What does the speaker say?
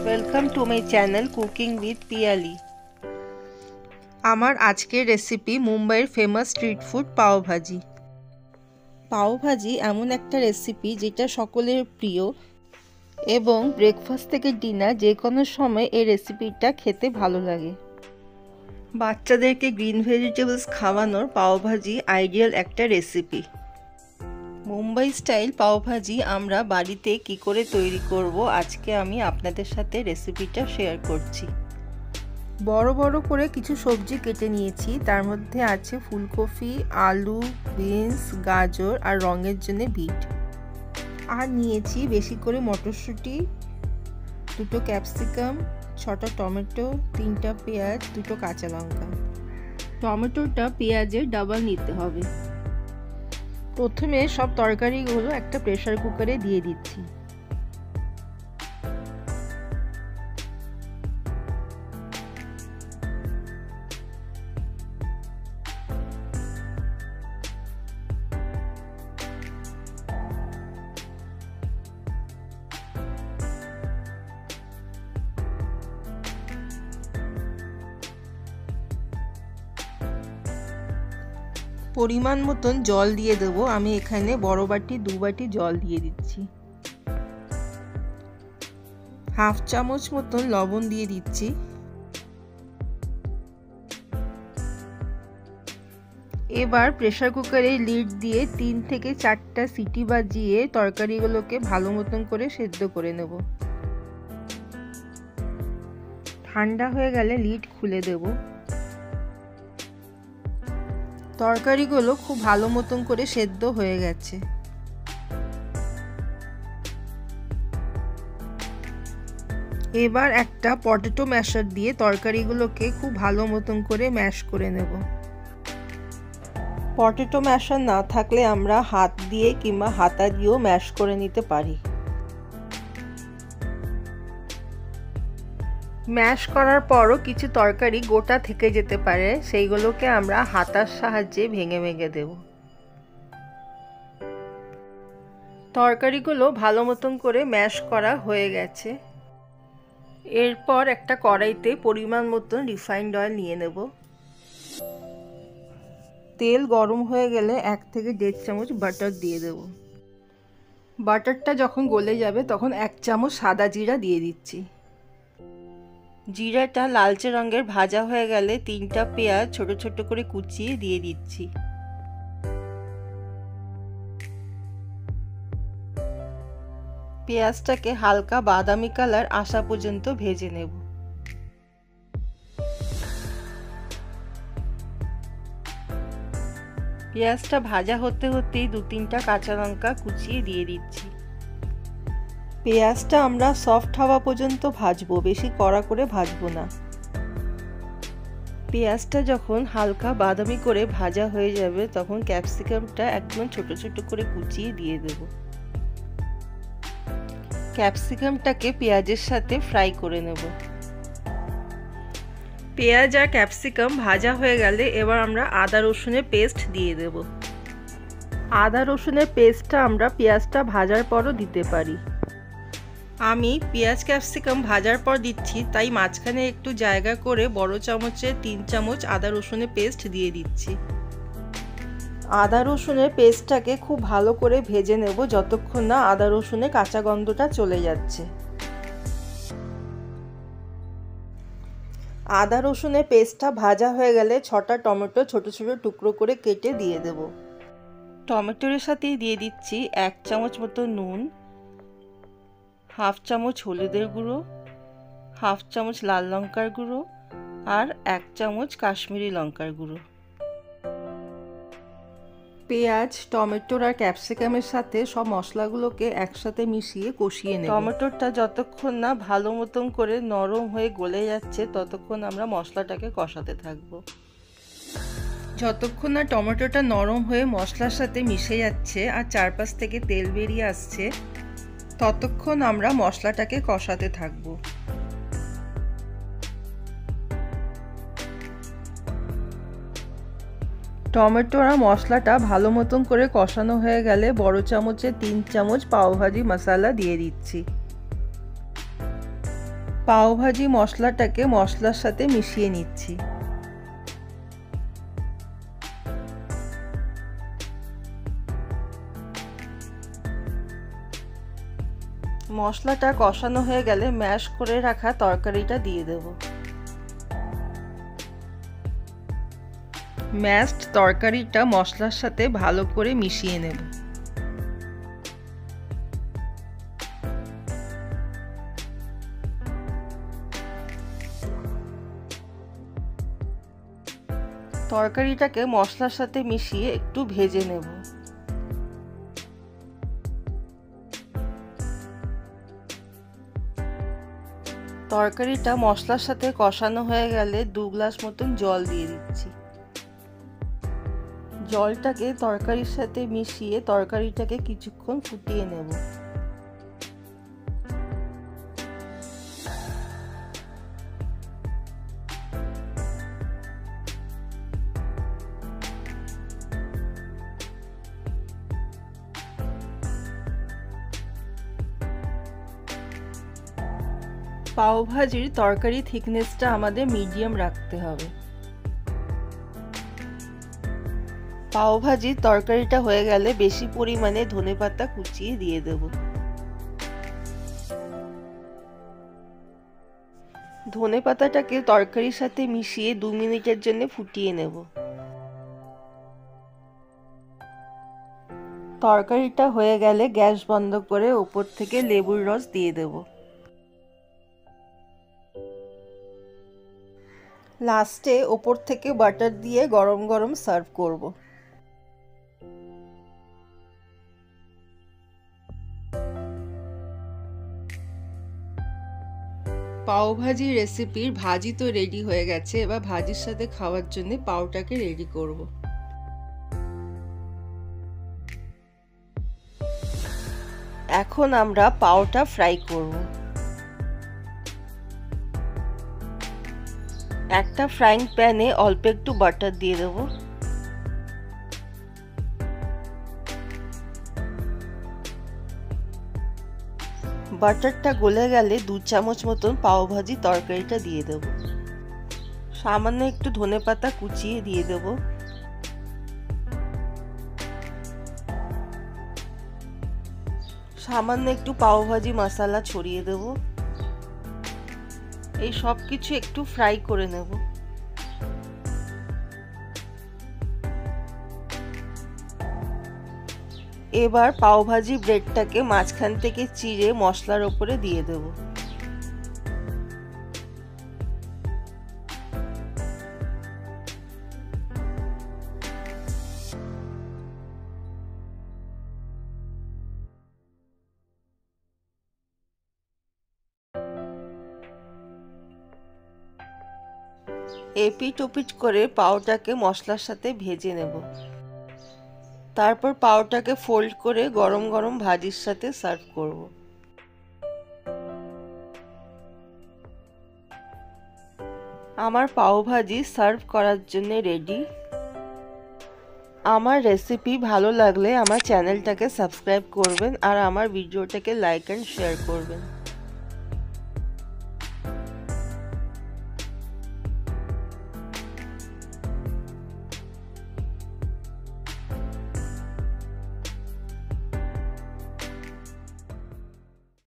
Welcome to my channel cooking with Piyali. আমার আজকের recipe মুম্বাইয়ের famous street food pav bhaji. Pav bhaji এমন একটা রেসিপি যেটা সকলের প্রিয় এবং ব্রেকফাস্ট থেকে ডিনার যে কোনো সময় এই রেসিপিটা খেতে ভালো লাগে। বাচ্চাদেরকে গ্রিন ভেজিটেবলস খাওয়ানোর পাওভাজি আইডিয়াল একটা রেসিপি। মুম্বাই স্টাইল পাওভাজি আমরা বাড়িতে কি করে তৈরি করব আজকে আমি আপনাদের সাথে রেসিপিটা শেয়ার করছি। বড় বড় করে কিছু সবজি কেটে নিয়েছি, তার মধ্যে আছে ফুলকপি, আলু, বিনস, গাজর আর রঙের জন্য বিট। আর নিয়েছি বেশি করে মটরশুঁটি, 2টো ক্যাপসিকাম, 6টা টমেটো, 3টা পেঁয়াজ, 2টো কাঁচা লঙ্কা। টমেটোটা পেঁয়াজের ডাবল নিতে হবে। প্রথমে সব তরকারিগুলো একটা প্রেসার কুকারে দিয়ে দিচ্ছি। পরিমাণ মতন জল দিয়ে দেবো। আমি এখানে বড় বাটি 2 বাটি জল দিয়ে দিচ্ছি। হাফ চামচ মতন লবণ দিয়ে দিচ্ছি। এবার প্রেসার কুকারে লিড দিয়ে 3 থেকে 4টা সিটি বাজিয়ে তরকারিগুলোকে ভালো মতন করে সেদ্ধ করে নেব। ঠান্ডা হয়ে গেলে লিড খুলে দেব। তরকারিগুলো খুব ভালো মতন করে সেদ্ধ হয়ে গেছে। এবার একটা পটেটো ম্যাশার দিয়ে তরকারিগুলোকে খুব ভালো মতন করে ম্যাশ করে নেব। পটেটো ম্যাশার না থাকলে আমরা হাত দিয়ে কিংবা হাতা দিয়েও ম্যাশ করে নিতে পারি। ম্যাশ করার পরও কিছু তরকারি গোটা থেকে যেতে পারে, সেইগুলোকে আমরা হাতার সাহায্যে ভেঙে ভেঙে দেব। তরকারিগুলো ভালো মতন করে ম্যাশ করা হয়ে গেছে। এরপর একটা কড়াইতে পরিমাণ মতন রিফাইন্ড অয়েল নিয়ে নেব। তেল গরম হয়ে গেলে 1 থেকে 1.5 চামচ বাটার দিয়ে দেব। বাটারটা যখন গলে যাবে তখন 1 চামচ সাদা জিরা দিয়ে দিচ্ছি। জিরাটা লালচে রঙের ভাজা হয়ে গেলে 3টা পেঁয়াজ ছোট ছোট করে কুচিয়ে দিয়ে দিচ্ছি। পেঁয়াজটাকে হালকা বাদামি কালার আসা পর্যন্ত ভেজে নেব। পেঁয়াজটা ভাজা হতে হতেই 2-3টা কাঁচা লঙ্কা কুচিয়ে দিয়ে দিচ্ছি। পেঁয়াজটা আমরা সফট হওয়া পর্যন্ত ভাজবো, বেশি কড়া করে ভাজবো না। পেঁয়াজটা যখন হালকা বাদামি করে ভাজা হয়ে যাবে তখন ক্যাপসিকামটা একদম ছোট ছোট করে কুচিয়ে দিয়ে দেব। ক্যাপসিকামটাকে পেঁয়াজের সাথে ফ্রাই করে নেব। পেঁয়াজ আর ক্যাপসিকাম ভাজা হয়ে গেলে এবার আমরা আদা রসুনের পেস্ট দিয়ে দেব। আদা রসুনের পেস্টটা আমরা পেঁয়াজটা ভাজার পরও দিতে পারি। আমি পেঁয়াজ ক্যাপসিকাম ভাজার পর দিচ্ছি, তাই মাঝখানে একটু জায়গা করে বড় চামচে 3 চামচ আদা রসুনের পেস্ট দিয়ে দিচ্ছি। আদা রসুনের পেস্টটাকে খুব ভালো করে ভেজে নেব যতক্ষণ না আদা রসুনের কাঁচা গন্ধটা চলে যাচ্ছে। আদা রসুনের পেস্টটা ভাজা হয়ে গেলে 6টা টমেটো ছোট ছোট টুকরো করে কেটে দিয়ে দেব। টমেটোর সাথেই দিয়ে দিচ্ছি 1 চামচ মতো নুন, হাফ চামচ হলুদের গুঁড়ো, হাফ চামচ লাল লঙ্কার গুঁড়ো আর 1 চামচ কাশ্মীরি লঙ্কার গুঁড়ো। পেঁয়াজ, টমেটোর আর ক্যাপসিকামের সাথে সব মশলাগুলোকে একসাথে মিশিয়ে কষিয়ে নেব। টমেটোটা যতক্ষণ না ভালো মতন করে নরম হয়ে গলে যাচ্ছে ততক্ষণ আমরা মশলাটাকে কষাতে থাকবো। যতক্ষণ না টমেটোটা নরম হয়ে মশলার সাথে মিশে যাচ্ছে আর চারপাশ থেকে তেল বেরিয়ে আসছে ততক্ষণ আমরা মশলাটাকে কষাতে থাকবো। টমেটো আর মশলাটা ভালো মতন করে কষানো হয়ে গেলে বড় চামচে 3 চামচ পাওভাজি মশলা দিয়ে দিচ্ছি। পাওভাজি মশলাটাকে মশলার সাথে মিশিয়ে নিচ্ছি। মশলাটা কষানো হয়ে গেলে ম্যাশ করে রাখা তরকারিটা দিয়ে দেব। ম্যাশড তরকারিটা মশলার সাথে ভালো করে মিশিয়ে নেব। তরকারিটাকে মশলার সাথে মিশিয়ে একটু ভেজে নেব। তরকারিটা মশলার সাথে কষানো হয়ে গেলে 2 গ্লাস মতন জল দিয়ে দিচ্ছি। জলটাকে তরকারির সাথে মিশিয়ে তরকারিটাকে কিছুক্ষণ ফুটিয়ে নেব। পাওভাজির তরকারি থিকনেসটা আমাদের মিডিয়াম রাখতে হবে। পাওভাজির তরকারিটা হয়ে গেলে বেশি পরিমাণে ধনেপাতা কুচিয়ে দিয়ে দেব। ধনেপাতাটাকে তরকারির সাথে মিশিয়ে 2 মিনিটের জন্য ফুটিয়ে নেব। তরকারিটা হয়ে গেলে গ্যাস বন্ধ করে উপর থেকে লেবুর রস দিয়ে দেব। লাস্টে ওপর থেকে বাটার দিয়ে গরম গরম সার্ভ করব। পাওভাজি রেসিপির ভাজি তো রেডি হয়ে গেছে, এবার ভাজির সাথে খাওয়ার জন্য পাওটাকে রেডি করব। এখন আমরা পাওটা ফ্রাই করব। একটা ফ্রাইং প্যানে অল্প একটু বাটার দিয়ে দেব। বাটারটা গলে গেলে 2 চামচ মতন পাওভাজি তরকারিটা দিয়ে দেব। সামান্য একটু ধনেপাতা কুচিয়ে দিয়ে দেব। সামান্য একটু পাওভাজি মশলা ছড়িয়ে দেব। এই সব কিছু একটু ফ্রাই করে নেব। এবার পাওভাজি ব্রেডটাকে মাঝখান থেকে চিড়ে মশলার উপরে দিয়ে দেব। এপিট ওপিট করে পাওটাকে মশলার সাথে ভেজে নেব। তারপর পাওটাকে ফোল্ড করে গরম গরম ভাজির সাথে সার্ভ করব। আমার পাওভাজি সার্ভ করার জন্য রেডি। আমার রেসিপি ভালো লাগলে আমার চ্যানেলটাকে সাবস্ক্রাইব করবেন আর আমার ভিডিওটাকে লাইক এন্ড শেয়ার করবেন।